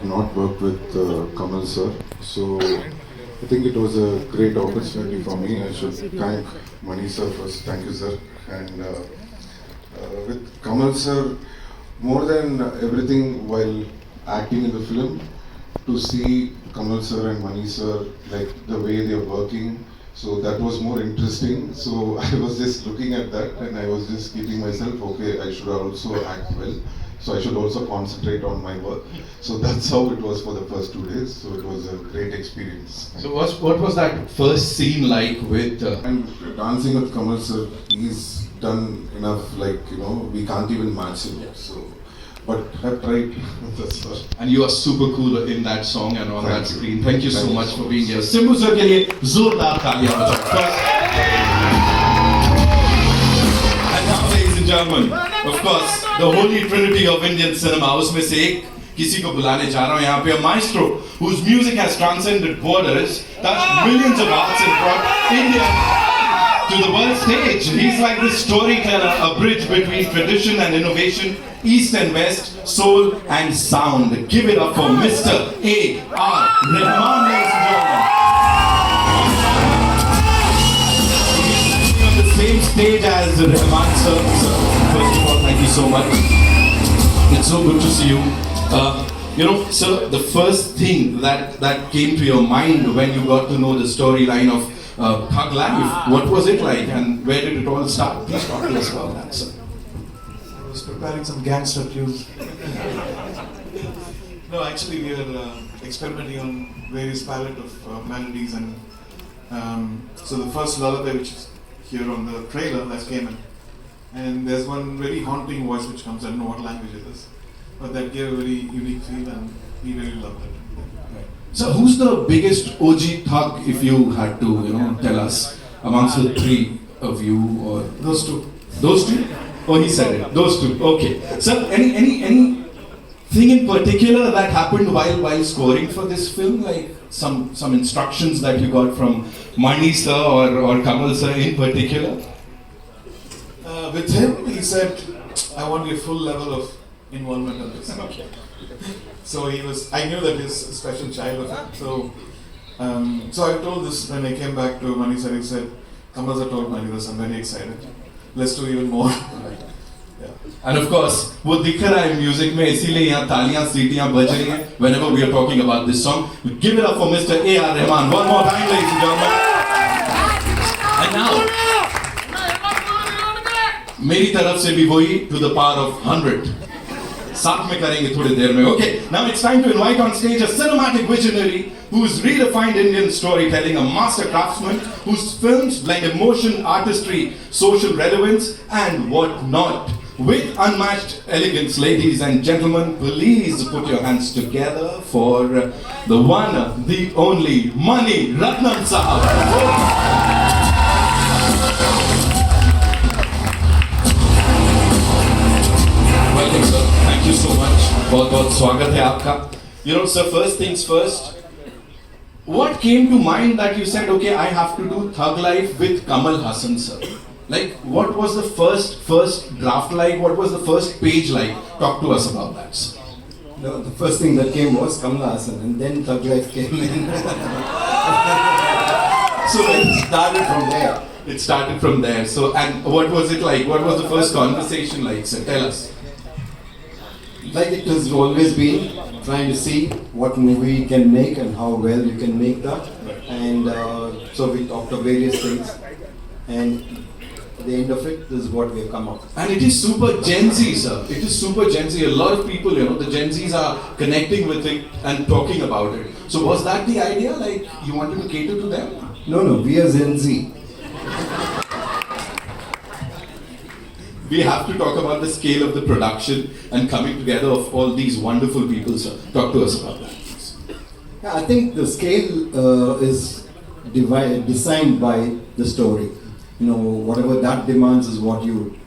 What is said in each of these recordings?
have not worked with Kamal sir. So I think it was a great opportunity for me. I should thank Mani sir first. Thank you, sir. And with Kamal sir, more than everything while acting in the film, to see Kamal sir and Mani sir, like the way they are working, so that was more interesting. So I was just looking at that and I was just keeping myself, okay, I should also act well. So I should also concentrate on my work. So that's how it was for the first 2 days. So it was a great experience. So what was that first scene like with... And dancing with Kamal sir, he's done enough, like, you know, we can't even match him. So, but I've tried. That's all. And you are super cool in that song and on that screen. Thank you so much for being here. Simbu sir के लिए जोरदार तालियां बजाओ. And now, ladies and gentlemen, of course, the holy trinity of Indian cinema. उसमें से एक किसी को बुलाने जा रहा हूँ यहाँ पे, a maestro whose music has transcended borders, touched millions of hearts and brought India to the world stage. He's like the storyteller, a bridge between tradition and innovation, east and west, soul and sound. Give it up for Mr. A.R. Rahman, ladies and gentlemen. He's on the same stage as Rahman sir. First of all, thank you so much. It's so good to see you. You know, sir, the first thing that came to your mind when you got to know the storyline of Thug Life, what was it like and where did it all start? Please talk to us about that, sir. I was preparing some gangster tunes. No, actually we are experimenting on various palette of melodies, and so the first lullaby which is here on the trailer that came in, and there's one very haunting voice which comes, I don't know what language it is, but that gave a very unique feel and we really loved it. So who's the biggest OG thug, if you had to, you know, tell us, amongst the three of you? Or Those two. Those two? Oh, he said it. Those two. Okay. So anything in particular that happened while scoring for this film? Like some instructions that you got from Mani sir or Kamal sir in particular? With him, he said, I want a full level of involvement in this. Okay. So I knew that he's a special child of him. So I told this when I came back to Mani sir, he said, Kamal sir told Mani this, I'm very excited. Let's do even more. Yeah. And of course, वो दिख रहा है music में, इसीलिए यहाँ तालियां सीटियां बज रही हैं whenever we are talking about this song. We give it up for Mr. A.R. Rahman one more time, ladies and gentlemen. And now, मेरी तरफ से भी वही to the power of 100. साथ में करेंगे थोड़ी देर में. Okay, now it's time to invite on stage a cinematic visionary who's redefined Indian storytelling, a master craftsman whose films blend emotion, artistry, social relevance, and what not. With unmatched elegance, ladies and gentlemen, please put your hands together for the one, the only, Mani Ratnam Sahab. Welcome, sir. Thank you so much. बहुत स्वागत है आपका. You know, sir, first things first. What came to mind that you said, okay, I have to do Thug Life with Kamal Haasan, sir? Like, what was the first draft like? What was the first page like? Talk to us about that, sir. No, the first thing that came was Kamal Haasan, and then Thug Life came in. So it started from there. It started from there. So, and what was it like? What was the first conversation like, sir? Tell us. Like it has always been, trying to see what movie you can make and how well you can make that. And so we talked of various things, and at the end of it, this is what we have come up with. And it is super Gen Z, sir. It is super Gen Z. A lot of people, you know, the Gen Zs are connecting with it and talking about it. So was that the idea? Like, you wanted to cater to them? No, we are Gen Z. We have to talk about the scale of the production and coming together of all these wonderful people, sir. Talk to us about that, please. Yeah, I think the scale is designed by the story. You know, whatever that demands is what you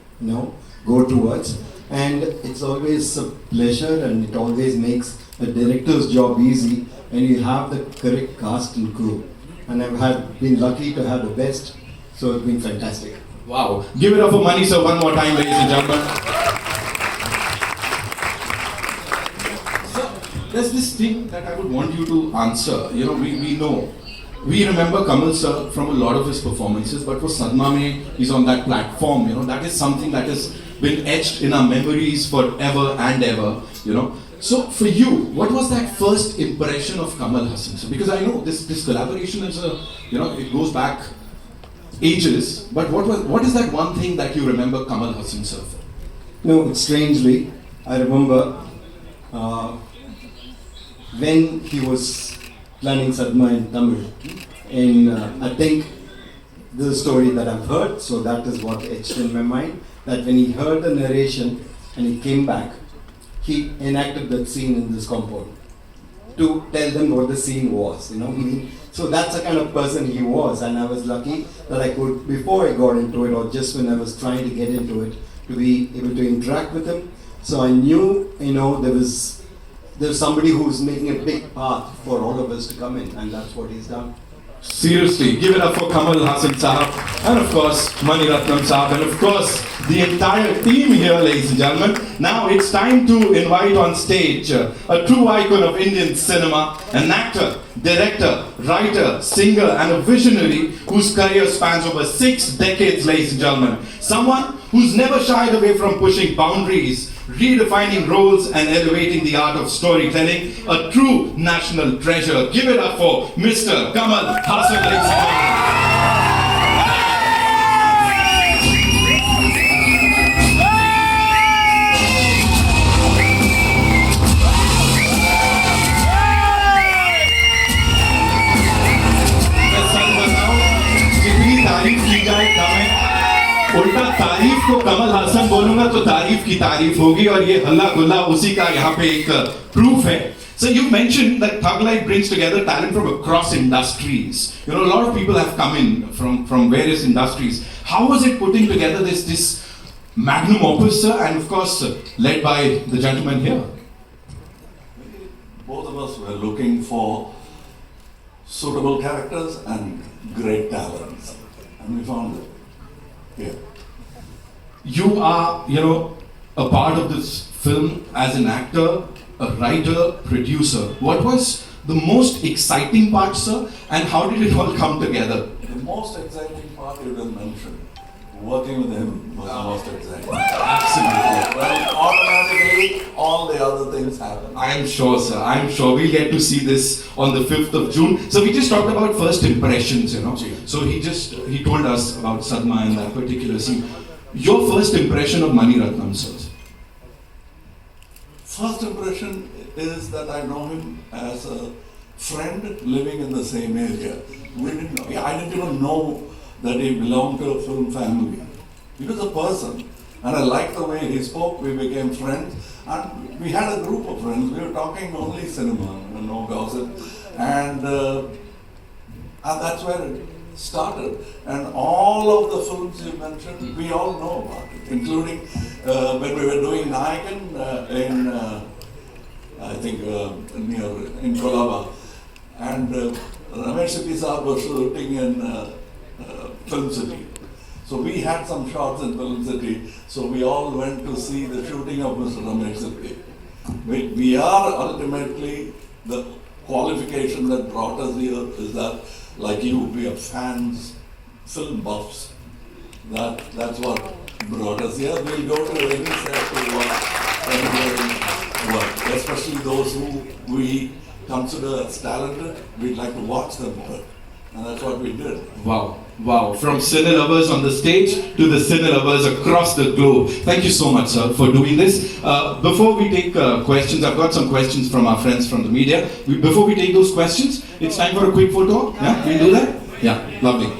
go towards. And it's always a pleasure, and it always makes a director's job easy when you have the correct cast and crew. And I've been lucky to have the best, so it's been fantastic. Wow. Give it up for Mani, sir, one more time, ladies and gentlemen. there's this thing that I would want you to answer. You know, we remember Kamal sir from a lot of his performances, but for Sadma Mein, he's on that platform. You know, that is something that has been etched in our memories forever and ever. You know. So for you, what was that first impression of Kamal Haasan sir? Because I know this collaboration is it goes back ages. But what is that one thing that you remember Kamal Haasan sir for? No, strangely, I remember when he was planning Sadma in Tamil, I think this is a story that I've heard, so that is what etched in my mind, that when he heard the narration and he came back, he enacted that scene in this compound to tell them what the scene was, So that's the kind of person he was, and I was lucky that I could, before I got into it, or just when I was trying to get into it, to be able to interact with him. So I knew, there's somebody who's making a big path for all of us to come in, and that's what he's done. Seriously, give it up for Kamal Haasan Sahab, and of course, Mani Ratnam Sahab, and of course, the entire team here, ladies and gentlemen. Now it's time to invite on stage a true icon of Indian cinema, an actor, director, writer, singer, and a visionary whose career spans over 6 decades, ladies and gentlemen. Someone who's never shied away from pushing boundaries, redefining roles, and elevating the art of storytelling. A true national treasure. Give it up for Mr. Kamal Haasan, ladies and gentlemen. उल्टा तारीफ को कमल हासन बोलूंगा तो तारीफ की तारीफ होगी और ये हल्ला गुल्ला उसी का यहाँ पे एक proof है. So you mentioned that Thug Life brings together talent from across industries. A lot of people have come in from various industries. How was it putting together this magnum opus, sir, and of course led by the gentleman here? Both of us were looking for suitable characters and great talents, and we found it. Yeah. You are, a part of this film as an actor, a writer, producer. What was the most exciting part, sir? And how did it all come together? The most exciting part you didn't mention. Working with him was the most exciting. Absolutely. Well, automatically, all the other things happen. I am sure, sir. I am sure we'll get to see this on the 5th of June. So we just talked about first impressions, So he told us about Sadma and that particular scene. Your first impression of Mani Ratnam, sir? First impression is that I know him as a friend living in the same area. I didn't even know that he belonged to a film family. He was a person, and I liked the way he spoke. We became friends, and we had a group of friends. We were talking only cinema, no gossip, and that's where it started. And all of the films you mentioned, we all know about it, including when we were doing Nayakan in, I think, in Kolaba, and Ramesh Sethi Saab was shooting in Film City. So we had some shots in Film City, so we all went to see the shooting of Mr. Ramesh Sethi. We are ultimately, the qualification that brought us here is that, like you, we are fans, film buffs. That's what brought us here. We'll go to any set to work, especially those who we consider as talented. We'd like to watch them work. And that's what we did. Wow. From cine lovers on the stage to the cine lovers across the globe. Thank you so much, sir, for doing this. Before we take questions, I've got some questions from our friends from the media. Before we take those questions, it's time for a quick photo. Yeah, we'll do that? Yeah, lovely.